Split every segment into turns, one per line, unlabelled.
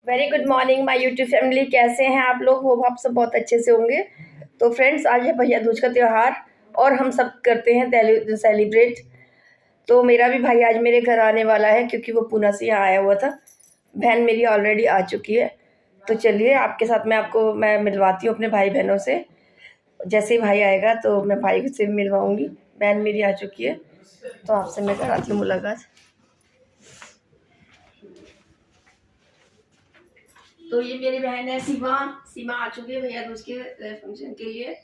Very good morning my YouTube family. कैसे हैं आप लोग? होप आप सब बहुत अच्छे से होंगे। तो फ्रेंड्स, आज है भैया दूज का त्यौहार और हम सब करते हैं सेलिब्रेट। तो मेरा भी भाई आज मेरे घर आने वाला है क्योंकि वो पूना से यहाँ आया हुआ था। बहन मेरी ऑलरेडी आ चुकी है। तो चलिए आपके साथ मैं मिलवाती हूँ अपने भाई बहनों से। जैसे ही भाई आएगा तो मैं भाई से मिलवाऊँगी। बहन मेरी आ चुकी है तो आपसे मैं कराती हूँ मुलाकात। तो ये मेरी बहन है सीमा। सीमा आ चुकी है भैया दूज के फंक्शन के लिए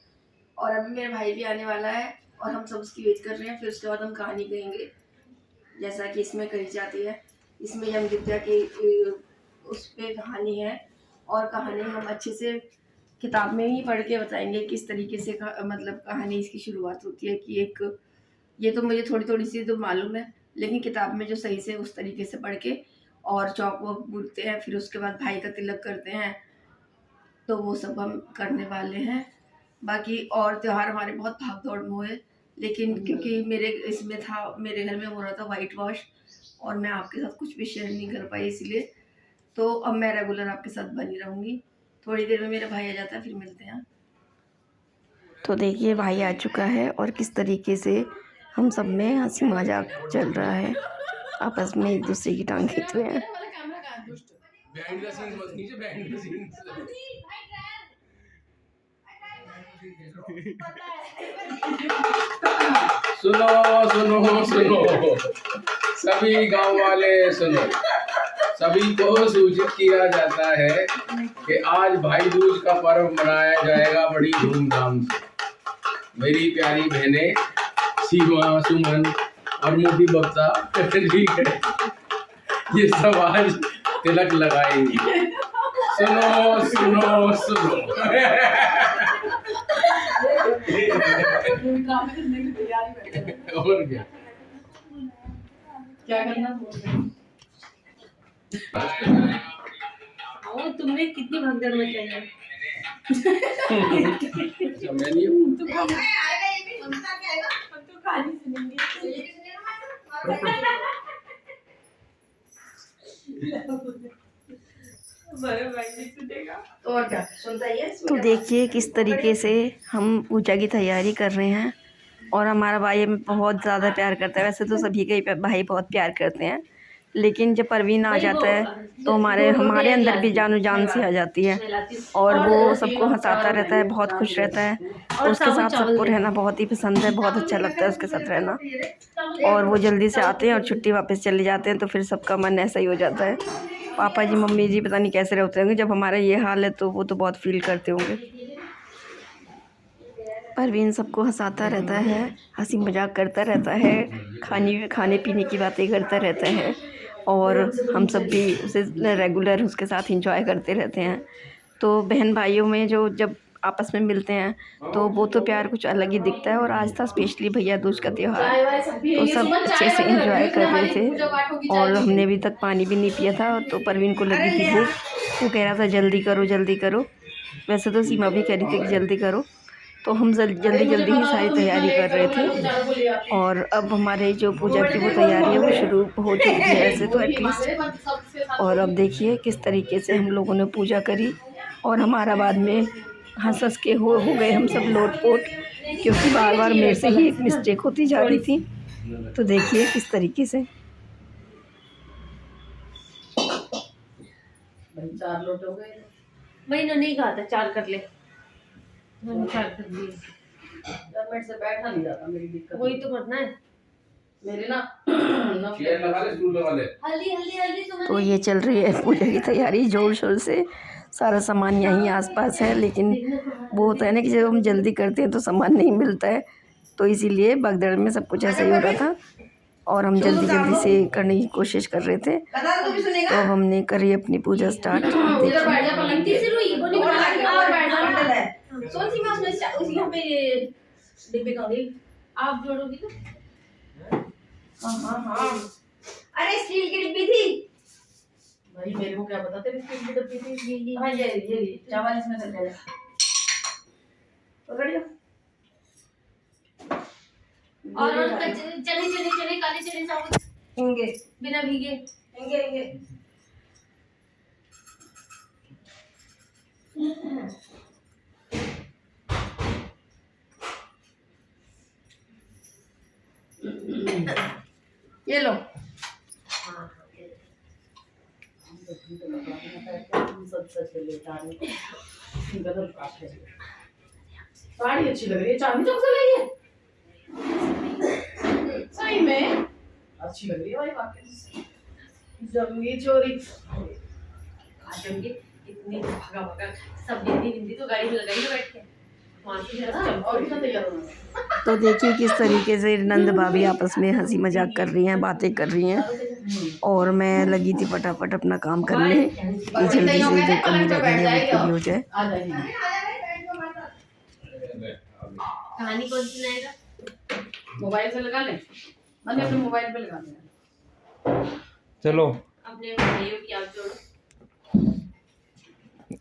और अभी मेरा भाई भी आने वाला है और हम सब उसकी वेट कर रहे हैं। फिर उसके बाद हम कहानी कहेंगे जैसा कि इसमें कही जाती है। इसमें यम विद्या की उस पर कहानी है और कहानी हम अच्छे से किताब में ही पढ़ के बताएंगे किस तरीके से मतलब कहानी इसकी शुरुआत होती है कि एक ये तो मुझे थोड़ी थोड़ी सी तो मालूम है, लेकिन किताब में जो सही से उस तरीके से पढ़ के और चौक वॉक बुनते हैं। फिर उसके बाद भाई का तिलक करते हैं। तो वो सब हम करने वाले हैं। बाकी और त्यौहार हमारे बहुत भाग दौड़ में हुए, लेकिन क्योंकि मेरे घर में हो रहा था वाइट वॉश और मैं आपके साथ कुछ भी शेयर नहीं कर पाई, इसलिए तो अब मैं रेगुलर आपके साथ बनी रहूँगी। थोड़ी देर में मेरा भाई आ जाता है, फिर मिलते हैं। तो देखिए भाई आ चुका है और किस तरीके से हम सब में हंसी मजाक चल रहा है, आपस में एक दूसरे की टांग खींच रहे हैं।
सुनो सुनो सुनो, सभी गांव वाले सुनो। सभी को सूचित किया जाता है कि आज भाई दूज का पर्व मनाया जाएगा बड़ी धूमधाम से। मेरी प्यारी बहनें सीमा, सुमन और मोटी बक्सा ठीक है, ये सब आज तिलक लगाएंगी। सुनो सुनो सुनो। और क्या
क्या करना और तुमने कितनी भगदड़ में चाहिए।
मैं नहीं हूँ
तो कहानी सुनेंगे।
तो और क्या सुनता ही है।
तो देखिए किस तरीके से हम पूजा की तैयारी कर रहे हैं और हमारा भाई हमें बहुत ज़्यादा प्यार करता है। वैसे तो सभी के भाई बहुत प्यार करते हैं, लेकिन जब परवीन आ जाता है तो हमारे अंदर भी जानो जान सी आ जाती है और वो सबको हंसाता रहता है, बहुत खुश रहता है। और उसके साथ सबको रहना बहुत ही पसंद है, बहुत अच्छा लगता है उसके साथ रहना। और वो जल्दी से आते हैं और छुट्टी वापस चले जाते हैं, तो फिर सबका मन ऐसा ही हो जाता है। पापा जी मम्मी जी पता नहीं कैसे रहते होंगे जब हमारा ये हाल है, तो वो तो बहुत फील करते होंगे। परवीन सबको हंसाता रहता है, हंसी मजाक करता रहता है, खाने पीने की बातें करता रहता है और हम सब भी उसे रेगुलर उसके साथ एंजॉय करते रहते हैं। तो बहन भाइयों में जो जब आपस में मिलते हैं तो वो तो प्यार कुछ अलग ही दिखता है। और आज था स्पेशली भैया दूज का त्यौहार, तो सब अच्छे से एंजॉय कर रहे थे और हमने अभी तक पानी भी नहीं पिया था। तो परवीन को लगी थी भूख, वो कह रहा था जल्दी करो जल्दी करो। वैसे तो सीमा भी कह रही थी कि जल्दी करो, तो हम जल्दी जल्दी ही सारी तैयारी कर रहे थे। और अब हमारे जो पूजा की वो तैयारी है वो शुरू हो चुकी है वैसे तो एटलीस्ट। और अब देखिए किस तरीके से हम लोगों ने पूजा करी और हमारा बाद में हंस हंस के हो गए हम सब लोटपोट, क्योंकि बार बार मेरे से ही एक मिस्टेक होती जा रही थी। तो देखिए किस तरीके से।
भाई 4 लोट हो गए। भाई ने नहीं कहा था 4 कर ले, मैंने 4 कर दिए।
जब मेरे से बैठा नहीं जाता, मेरी दिक्कत
वही तो करना है
मेरे ना
चेयर लगा ले, स्टूल लगा ले।
हल्दी हल्दी हल्दी।
तो ये चल रही है पूजा की तैयारी जोर शोर से। सारा सामान यहीं आसपास है, लेकिन वो होता है ना कि जब हम जल्दी करते हैं तो सामान नहीं मिलता है, तो इसीलिए भगदड़ में सब कुछ ऐसा ही हो रहा था और हम जल्दी जल्दी से करने की कोशिश कर रहे थे। तो अब हमने करी अपनी पूजा स्टार्ट।
आप जोड़ोगी तो
हाँ। अरे स्टील की डिब्बी थी
भाई, मेरे को क्या पता तेरी स्टील की डब्बी थी। ये
हाँ, ये चावल इसमें से ले पकड़ लो।
और चने काले चने साबुत
हिंगे
बिना भीगे।
हिंगे हिंगे ये लो।
साड़ी अच्छी लग रही है, चांदी चौक से लाई है सही में, अच्छी लग रही है भाई वाकई। जंगी चोरी
आजम की इतनी भागा भागा सब हिंदी हिंदी तो गाड़ी में लगाई है बैठ के वहाँ से
और कितना तैयार होना।
तो देखिए किस तरीके से नंद भाभी आपस में हंसी मजाक कर रही हैं, बातें कर रही हैं, और मैं लगी थी फटाफट अपना काम करने कि जल्दी से जो कमी रह गई है वो पूरी हो जाए।
आ जाइए।
कहानी कौन सुनाएगा?
मोबाइल से लगा लें, मैंने अपने मोबाइल पे लगा दिया।
चलो।
अपने भाइयों की आप जोड़ो।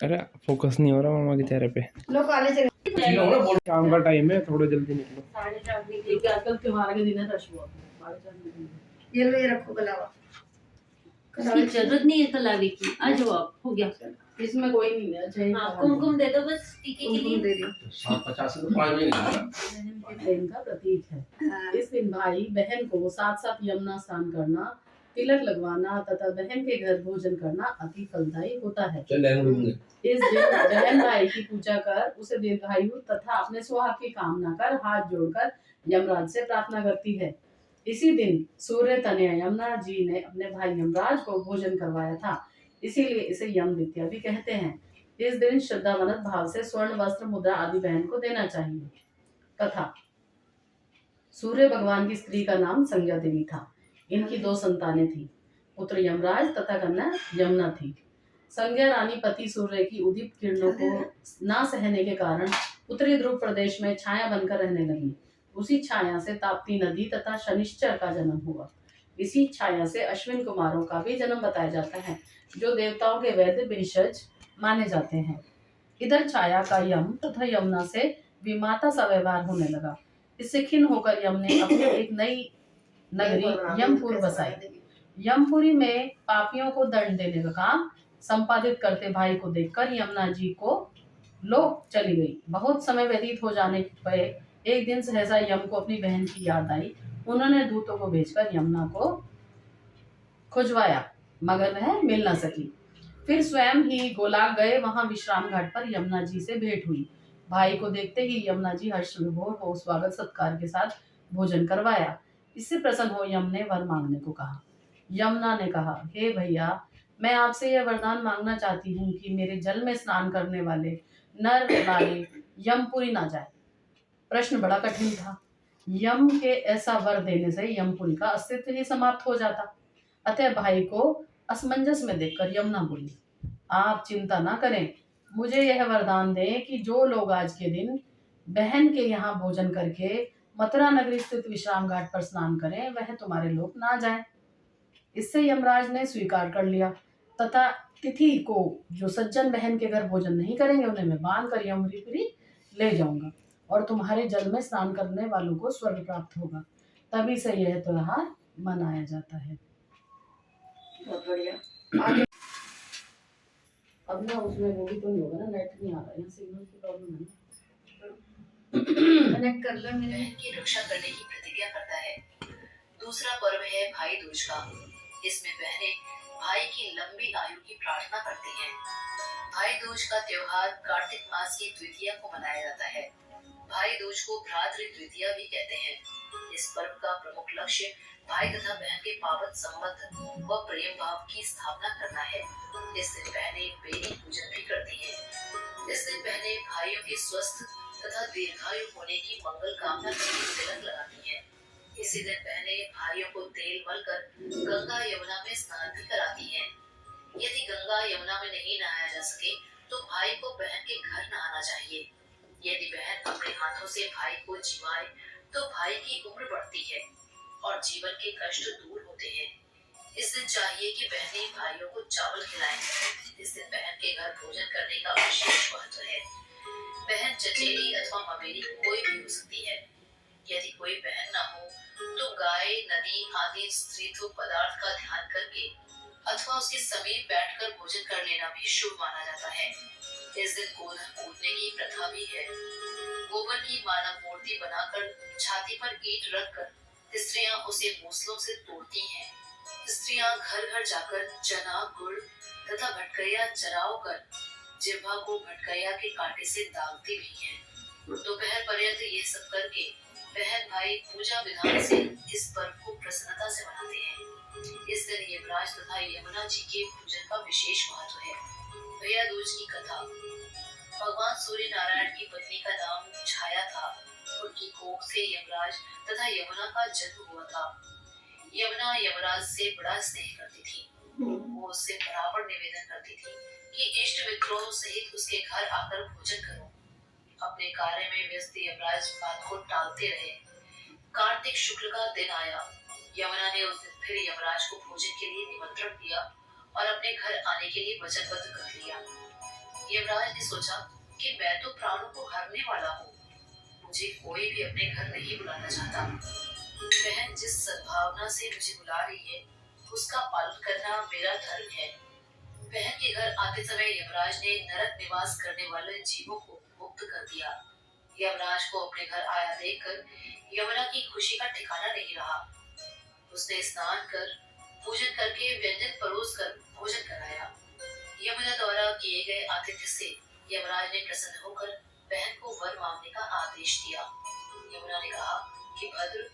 अरे फोकस नहीं हो रहा मामा के चेहरे पे।
लो काले से
काम का टाइम है, थोड़ा जल्दी निकलो।
4:30
क्योंकि आजकल त्योहार के दिन है, रश हुआ 4:30।
ये लो, ये रखो कलावा।
इसकी जरूरत नहीं है कलावे की, आ जाओ आप, हो गया।
इसमें कोई नहीं है। अच्छा
हाँ, कुमकुम दे दो बस टीके के लिए।
दे दियो।
50 तो 5 में निकाला।
प्रेम का प्रतीक है। इस दिन भाई बहन को साथ साथ यमुना स्नान करना, तिलक लगवाना तथा बहन के घर भोजन करना अति फलदायी होता है। इस दिन बहन भाई की पूजा कर उसे दीर्घायु तथा अपने सुहाग की कामना कर हाथ जोड़कर यमराज से प्रार्थना करती है। इसी दिन सूर्य तनया यमुना जी ने अपने भाई यमराज को भोजन करवाया था, इसीलिए इसे यम द्वितीया भी कहते हैं। इस दिन श्रद्धावनत भाव से स्वर्ण वस्त्र मुद्रा आदि बहन को देना चाहिए। कथा। सूर्य भगवान की स्त्री का नाम संज्ञा देवी था। इनकी 2 संतानें थी, पुत्र यमराज तथा कन्या यमुना थी। संज्ञा रानी पति सूर्य की उदीप्त किरणों को ना सहने के कारण उत्तरी ध्रुव प्रदेश में छाया बनकर रहने लगी। उसी छाया से ताप्ती नदी तथा शनिश्चर का जन्म हुआ। इसी छाया से अश्विन कुमारों का भी जन्म बताया जाता है, जो देवताओं के वैद्य भेषज माने जाते हैं। इधर छाया का यम तथा यमुना से विमाता सा व्यवहार होने लगा। इससे खिन्न होकर यम ने अपनी एक नई नगरी यमपुर बसाई। यमपुरी में पापियों को दंड देने का काम संपादित करते भाई को देखकर यमुना जी को लोक चली गई। बहुत समय व्यतीत हो जाने पर एक दिन सहसा यम को अपनी बहन की याद आई। उन्होंने दूतों को भेजकर यमुना को खुजवाया, मगर वह मिल न सकी। फिर स्वयं ही गोलाक गए, वहां विश्राम घाट पर यमुना जी से भेंट हुई। भाई को देखते ही यमुना जी हर्ष विभोर हो स्वागत सत्कार के साथ भोजन करवाया। इससे प्रसन्न हो यम ने वर मांगने को कहा। यमुना ने कहा, हे भैया, मैं आपसे यह वरदान मांगना चाहती हूँ कि मेरे जल में स्नान करने वाले नर नारी यमपुरी ना जाए। प्रश्न बड़ा कठिन था। यम के ऐसा वर देने से यमपुरी का अस्तित्व ही समाप्त हो जाता। अतः भाई को असमंजस में देखकर यमुना बोली, आप चिंता ना करें, मुझे यह वरदान दें कि जो लोग आज के दिन बहन के यहाँ भोजन करके मथुरा नगरी स्थित विश्राम घाट पर स्नान करें, वह तुम्हारे लोग ना जाएं। इससे यमराज ने स्वीकार कर लिया तथा तिथि को जो सज्जन बहन के घर भोजन नहीं करेंगे उन्हें मैं बांध कर यमपुरी ले जाऊंगा और तुम्हारे जल में स्नान करने वालों को स्वर्ग प्राप्त होगा। तभी से यह त्योहार मनाया जाता है।
बहुत बढ़िया।
अब ना उसमें वो भी तो नहीं होगा ना, नेट नहीं आ रहा है, सिग्नल की प्रॉब्लम है ना।
कनेक्ट कर लो। मेरे
बहन की रक्षा करने की प्रतिज्ञा करता है। दूसरा पर्व है भाई दूज का। इसमें बहनें भाई की लंबी आयु की प्रार्थना करती हैं। भाई दूज का त्योहार कार्तिक मास की द्वितीया को मनाया जाता है। भाई दूज को भ्रातृ द्वितीया भी कहते हैं। इस पर्व का प्रमुख लक्ष्य भाई तथा बहन के पावन संबंध व प्रेम भाव की स्थापना करना है। इस दिन बहनें बेदी पूजन भी करती हैं। इस दिन बहनें भाइयों के स्वस्थ तथा दीर्घायु होने की मंगल कामना के लिए तिलक लगाती हैं। इसी दिन बहनें भाइयों को तेल मलकर गंगा यमुना में स्नान भी कराती हैं। यदि गंगा यमुना में नहीं नहाया जा सके तो भाई को बहन के घर नहाना चाहिए। यदि बहन अपने हाथों से भाई को जिवाए तो भाई की उम्र बढ़ती है और जीवन के कष्ट दूर होते हैं। इस दिन चाहिए कि बहनें भाइयों को चावल खिलाएं। इस दिन बहन के घर भोजन करने का विशेष महत्व है। बहन चचेरी अथवा मवेरी कोई भी हो सकती है। यदि कोई बहन न हो तो गाय, नदी आदि स्त्रीत्व पदार्थ का ध्यान करके अथवा उसके समीप बैठकर भोजन कर लेना भी शुभ माना जाता है। इस दिन गोधन कूटने की प्रथा भी है। गोबर की मानव मूर्ति बनाकर छाती पर ईंट रखकर स्त्रियां उसे मूसलों से तोड़ती हैं। स्त्रियां घर घर जाकर चना, गुड़ तथा भटकैया चराव कर जिह्वा को भटकैया के कांटे से दागती भी हैं। दोपहर पर्यंत ये सब करके बहन भाई पूजा विधान से इस पर्व को प्रसन्नता से मनाते हैं। इस दिन यमराज तथा यमुना जी के पूजन का विशेष महत्व है। भैया दूज की कथा। भगवान सूर्य नारायण की पत्नी का नाम छाया था। उनकी कोख से यमराज तथा यमुना का जन्म हुआ था। यमुना यमराज से बड़ा स्नेह करती थी। वो उससे बराबर निवेदन करती थी कि इष्ट मित्रों सहित उसके घर आकर भोजन करो। अपने कार्य में व्यस्त यमराज बात को टालते रहे। कार्तिक शुक्ल का दिन आया। यमुना ने उस दिन फिर यमराज को भोजन के लिए निमंत्रण दिया और अपने घर आने के लिए वचनबद्ध कर लिया। यमराज ने सोचा कि मैं तो प्राणों को हरने वाला हूँ, मुझे कोई भी अपने घर नहीं बुलाना चाहता। बहन जिस सद्भावना से मुझे बुला रही है उसका पालन करना मेरा धर्म है। बहन के घर आते समय यमराज ने नरक निवास करने वाले जीवों को मुक्त कर दिया। यमराज को अपने घर आया देखकर यमुना की खुशी का ठिकाना नहीं रहा। उसने स्नान कर पूजन करके व्यंजन परोस कर भोजन कराया। यमुना द्वारा किए गए आतिथ्य से यमराज ने प्रसन्न होकर बहन को वर मांगने का आदेश दिया। यमुना ने कहा कि भद्र,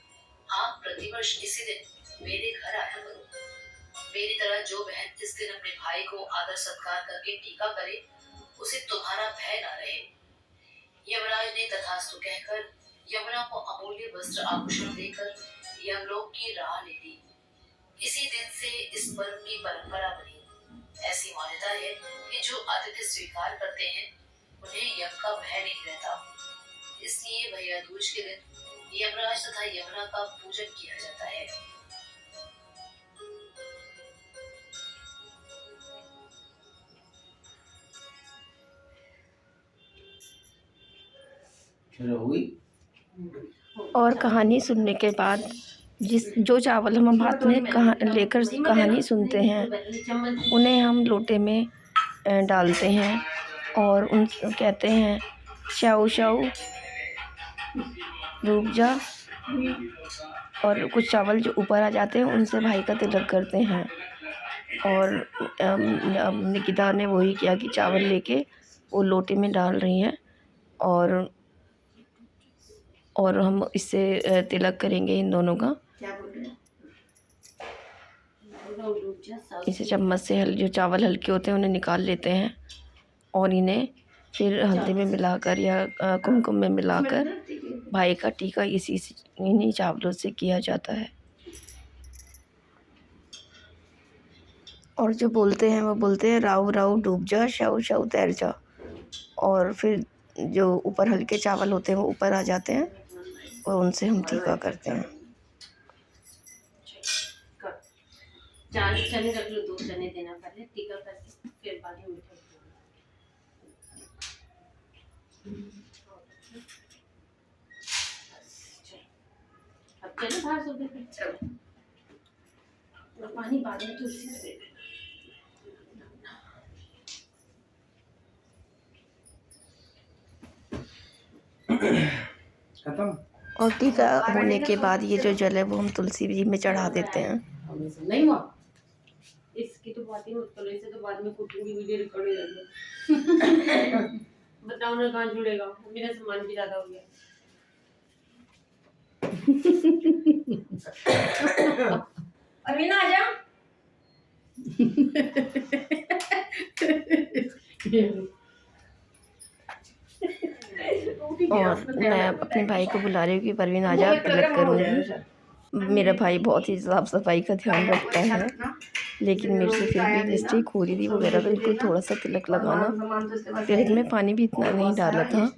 आप प्रतिवर्ष इसी दिन मेरे घर आया करो। मेरी तरह जो बहन इस दिन अपने भाई को आदर सत्कार करके टीका करे, उसे तुम्हारा भय न रहे। यमराज ने तथास्तु कहकर यमुना को अमूल्य वस्त्र आभूषण देकर यमलोक की राह ले ली। इसी दिन से इस पर्व की परंपरा बनी। ऐसी मान्यता है कि जो आतिथ्य स्वीकार करते हैं उन्हें यम का भय नहीं रहता। इसलिए भैया दूज के दिन यमराज तथा यमुना का पूजन किया जाता है।
और कहानी सुनने के बाद जो चावल हम हाथ में लेकर कहानी सुनते हैं उन्हें हम लोटे में डालते हैं और उन कहते हैं शाऊ शाऊ रुक जा, और कुछ चावल जो ऊपर आ जाते हैं उनसे भाई का तिलक करते हैं। और निकिता ने वही किया कि चावल लेके वो लोटे में डाल रही हैं और हम इससे तिलक करेंगे इन दोनों का। इसे चम्मच से जो चावल हल्के होते हैं उन्हें निकाल लेते हैं और इन्हें फिर हल्दी में मिलाकर या कुमकुम में मिलाकर भाई का टीका इन्हीं चावलों से किया जाता है। और जो बोलते हैं वो बोलते हैं राऊ राऊ डूब जा, शाऊ शाऊ तैर जा। और फिर जो ऊपर हल्के चावल होते हैं वो ऊपर आ जाते हैं और उनसे हम टीका करते हैं।
4 चने रख लो, 2 चने देना पहले टीका करके फिर बाद में मीठा। अब चलो बाहर सो गए, चलो और पानी बाद में तुलसी में दे।
खत्म।
और टीका होने के बाद ये जो जल है वो हम तुलसी जी में चढ़ा देते हैं।
नहीं हुआ
इसकी तो बात ही मत करो, इसे तो बाद में कूटूंगी, वीडियो रिकॉर्ड हो जाएगी। बताओ ना कहाँ जुड़ेगा, मेरा सामान भी ज्यादा हो गया।
अरविंद आ जा।
और मैं अपने भाई को बुला रही हूँ कि परवीन आ जा, तिलक करूँगी। मेरा भाई बहुत ही साफ सफाई का ध्यान रखता है, लेकिन मेरे से फिर भी लिपस्टिक खोरीदी वगैरह बिल्कुल थोड़ा सा तिलक लगाना। तिलक में पानी भी इतना नहीं डाला था,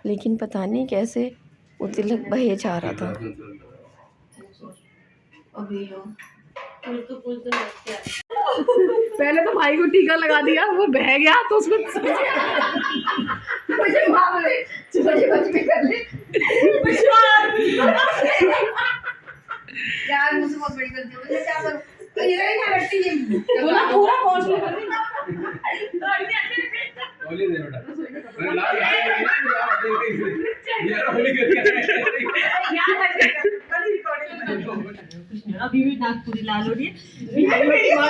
लेकिन पता नहीं कैसे वो तिलक बहे जा रहा था।
पहले तो भाई को टीका लगा दिया, वो बह गया तो उसमें
मुझे मार ले, मुझे बच में कर ले यार, मुझसे बहुत बड़ी गलती हो गई। क्या करूं? तो ये नहीं लगती है
पूरा पहुंच ले।
बोलिए बेटा।
आवाज हो रही है,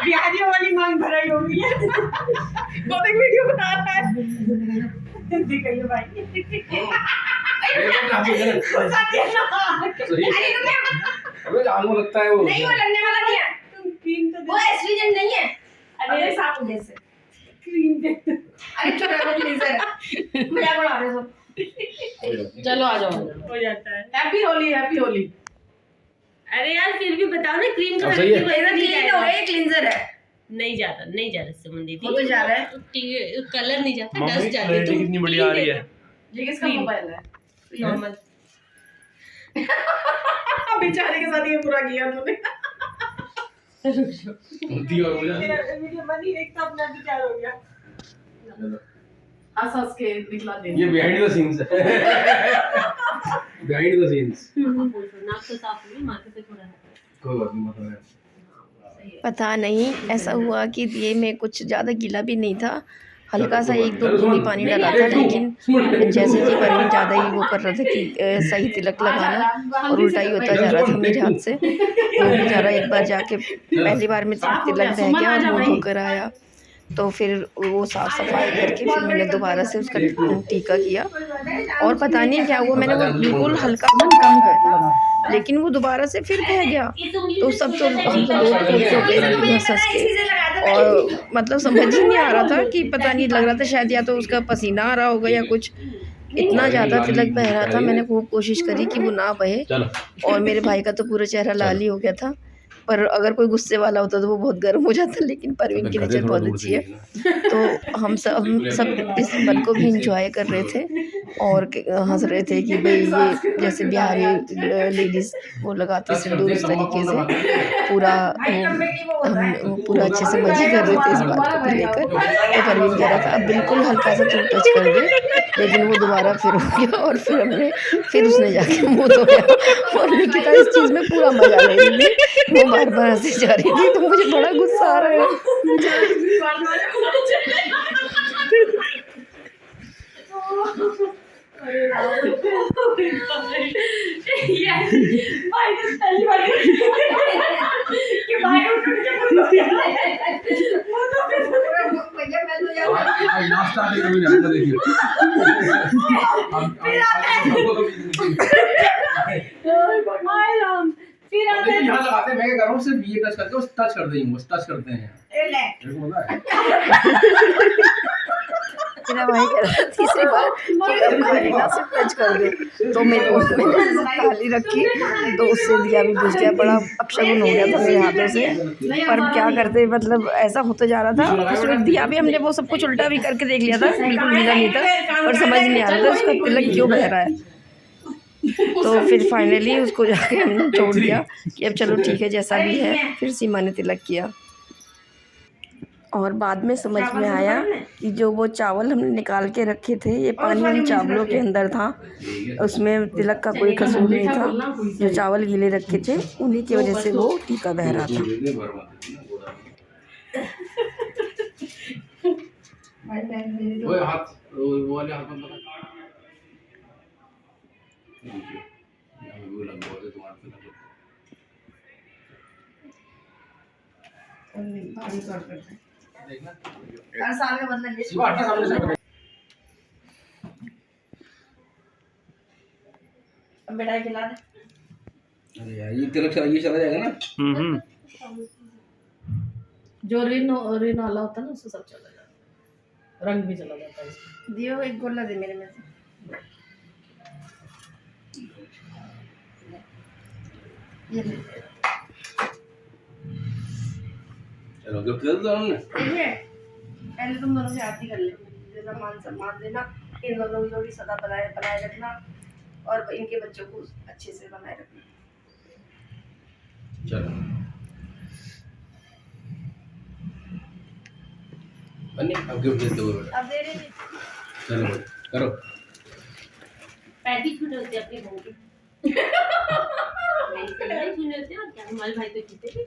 बिहारियों वाली मांग भराई हो रही है। कौन एक वीडियो बना रहा है, दिखाइए भाई।
अबे आलू लगता है वो।
नहीं, वो लगने वाला नहीं है, वो एस्ट्रीजेंट नहीं है। अरे साफ हो जैसे
क्रीम दे।
अरे छोटा सा क्लींजर है, मजाक उड़ा रहे हो सब।
चलो आ जाओ,
हो जाता है।
Happy Holi, happy Holi.
अरे यार फिर भी बताओ ना, क्रीम
अब सही है।
क्लीन हो गया, क्लींजर है।
नहीं जाता, नहीं जा रहा संबंधी,
वो तो जा रहा है।
कलर नहीं जाता, डस्ट जाती है।
क्वालिटी कितनी बढ़िया आ रही है।
ये किसका मोबाइल है?
नॉर्मल।
बेचारे के साथ ये बुरा किया तूने।
होती है और मुझे
वीडियो बनी, एक तो अपना विचार हो गया।
हंस हंस के निकला दे।
ये बिहाइंड द सीन्स है। Behind the scenes.
नाक तो साफ हुई, माथे पे थोड़ा है।
कोई बात नहीं, मतलब
पता नहीं ऐसा हुआ कि दिए में कुछ ज़्यादा गीला भी नहीं था, हल्का सा 1-2 बूंदी पानी डाला था, लेकिन जैसे कि परवीन ज़्यादा ही वो कर रहा था कि सही तिलक लगाना, और उल्टा ही होता जा रहा था मेरे हाथ से। वो बेचारा एक बार जाके पहली बार में तिलक रह गया और मुँह धोकर आया, तो फिर वो साफ़ सफाई करके फिर मैंने दोबारा से उसका टीका किया, और पता नहीं क्या हुआ, मैंने वो बिल्कुल हल्का सा कम कर था, लेकिन वो दोबारा से फिर बह गया। तो सब तो हम तो लोग हंस हंस के, और मतलब समझ ही नहीं आ रहा था कि पता नहीं, लग रहा था शायद या तो उसका पसीना आ रहा होगा या कुछ, इतना ज़्यादा तिलक बह रहा था। मैंने खूब कोशिश करी कि वो ना बहे, और मेरे भाई का तो पूरा चेहरा लाल ही हो गया था, पर अगर कोई गुस्से वाला होता तो वो बहुत गर्म हो जाता, लेकिन परवीन की नेचर बहुत अच्छी है, तो हम सब इस पल को भी इंजॉय कर रहे थे और हंस रहे थे कि भाई ये जैसे बिहारी लेडीज़ वो लगाते सिंदूर इस तरीके से, पूरा हम पूरा अच्छे से मजे कर रहे थे इस बात को लेकर। तो परवीन कह रहा था अब बिल्कुल हल्का सा तू टच कर दे, लेकिन वो दोबारा फिर हो गया, और फिर उसने जाके मुँह धोया, और निकिता इस चीज़ में पूरा मजा ले रही थी, वो बार-बार हंसी जा रही थी, तो मुझे बड़ा गुस्सा आ रहा है।
भाई तो पहली बार कि भाई उठ के मुंह
भैया मैं तो जाऊँ।
आज नाश्ता के कभी नहीं आता, देखिए
फिर आते
देखिए यहाँ लगाते हैं, मैं क्या कर रहा हूँ, सिर्फ ये टच करके, बस टच कर देंगे, बस टच करते हैं।
ए ले
मेरे को पता है।
मेरा भाई कह रहा था तीसरी बार कि अब करीना से टच कर दे, तो मैंने थाली रखी, तो उससे दिया भी बुझ गया, बड़ा अपशगुन हो गया था मेरे हाथों से। पर क्या करते, मतलब ऐसा होता जा रहा था, उसमें दिया भी हमने वो सब कुछ उल्टा भी करके देख लिया था, बिल्कुल गीला नहीं था, और समझ नहीं आ रहा था उसका तिलक क्यों बह रहा है। तो फिर फाइनली उसको जाके हमने छोड़ दिया कि अब चलो ठीक है जैसा भी है। फिर सीमा ने तिलक किया, और बाद में समझ में आया कि जो वो चावल हमने निकाल के रखे थे, ये पानी उन चावलों के अंदर था, उसमें तिलक का कोई कसूर नहीं था, जो चावल गीले रखे थे उन्हीं की वजह से वो टीका बह रहा था।
वो हाथ, वो वाले हाथ में वो लग गया तुम्हारे पे देखना,
हर साल का बदला ले।
शिवा हटा सामने से।
अब बेटा खिला दे।
अरे यार ये तिलक ये चला जाएगा ना।
जो रिन वाला होता है ना, उससे सब चला जाता है, रंग भी चला जाता है इसमें।
दियो एक गोला दे मेरे में से। ये ले।
चलो जब कर दो हमने।
देखिए पहले तुम दोनों से आरती कर ले, जैसा मान सम्मान देना, इन दोनों की जोड़ी सदा बनाए रखना, और इनके बच्चों को अच्छे से बनाए रखना।
चलो बनी, अब गिफ्ट देते हो बेटा।
अब दे रहे हैं।
चलो करो।
पैदी छूने होते अपने बहू के। नहीं छूने होते हैं, क्या हमारे भाई तो जीते थे।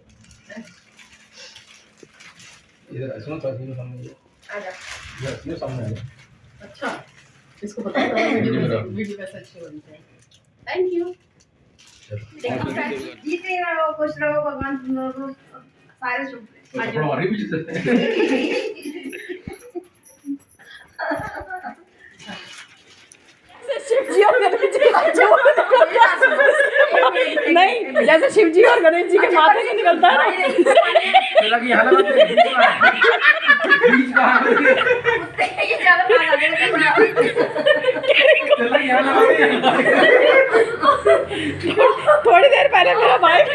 इधर सुनो तो इधर सामने
आ जा।
इधर सामने आ जा।
अच्छा, इसको पता है वीडियो कैसे अच्छी बनती है। Thank you.
जीते रहो, खुश रहो, भगवान तुम लोगों को सारे शुभ रहे।
कपड़ा और भी जीतते हैं।
शिव जी और गणेश जी का जो नहीं, जैसे शिव जी और गणेश जी के माथे से निकलता है ना,
चला कि यहाँ लगा दे, बीच का
ये ज्यादा बात आ गई।
चला कि यहाँ लगा दे।
थोड़ी देर पहले मेरा भाई तो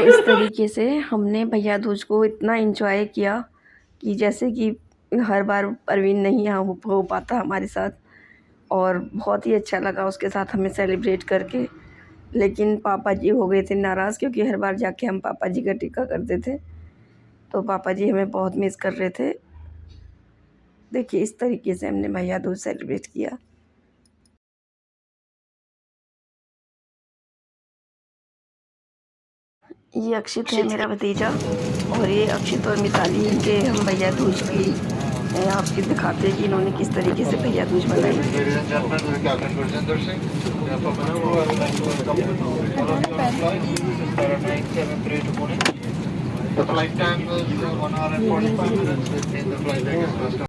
इस तरीके से हमने भैया दूज को इतना एंजॉय किया कि जैसे कि हर बार परवीन नहीं यहाँ हो पाता हमारे साथ, और बहुत ही अच्छा लगा उसके साथ हमें सेलिब्रेट करके। लेकिन पापा जी हो गए थे नाराज़, क्योंकि हर बार जाके हम पापा जी का टिक्का करते थे, तो पापा जी हमें बहुत मिस कर रहे थे। देखिए इस तरीके से हमने भैया दूज सेलिब्रेट किया। ये अक्षित है मेरा भतीजा, और ये अक्षित और मिताली इनके हम भैया दूज की आपके दिखाते हैं कि इन्होंने किस तरीके से भैया दूज बनाई।
The flight time was 1 hour and 45 minutes. In the flight, I guess,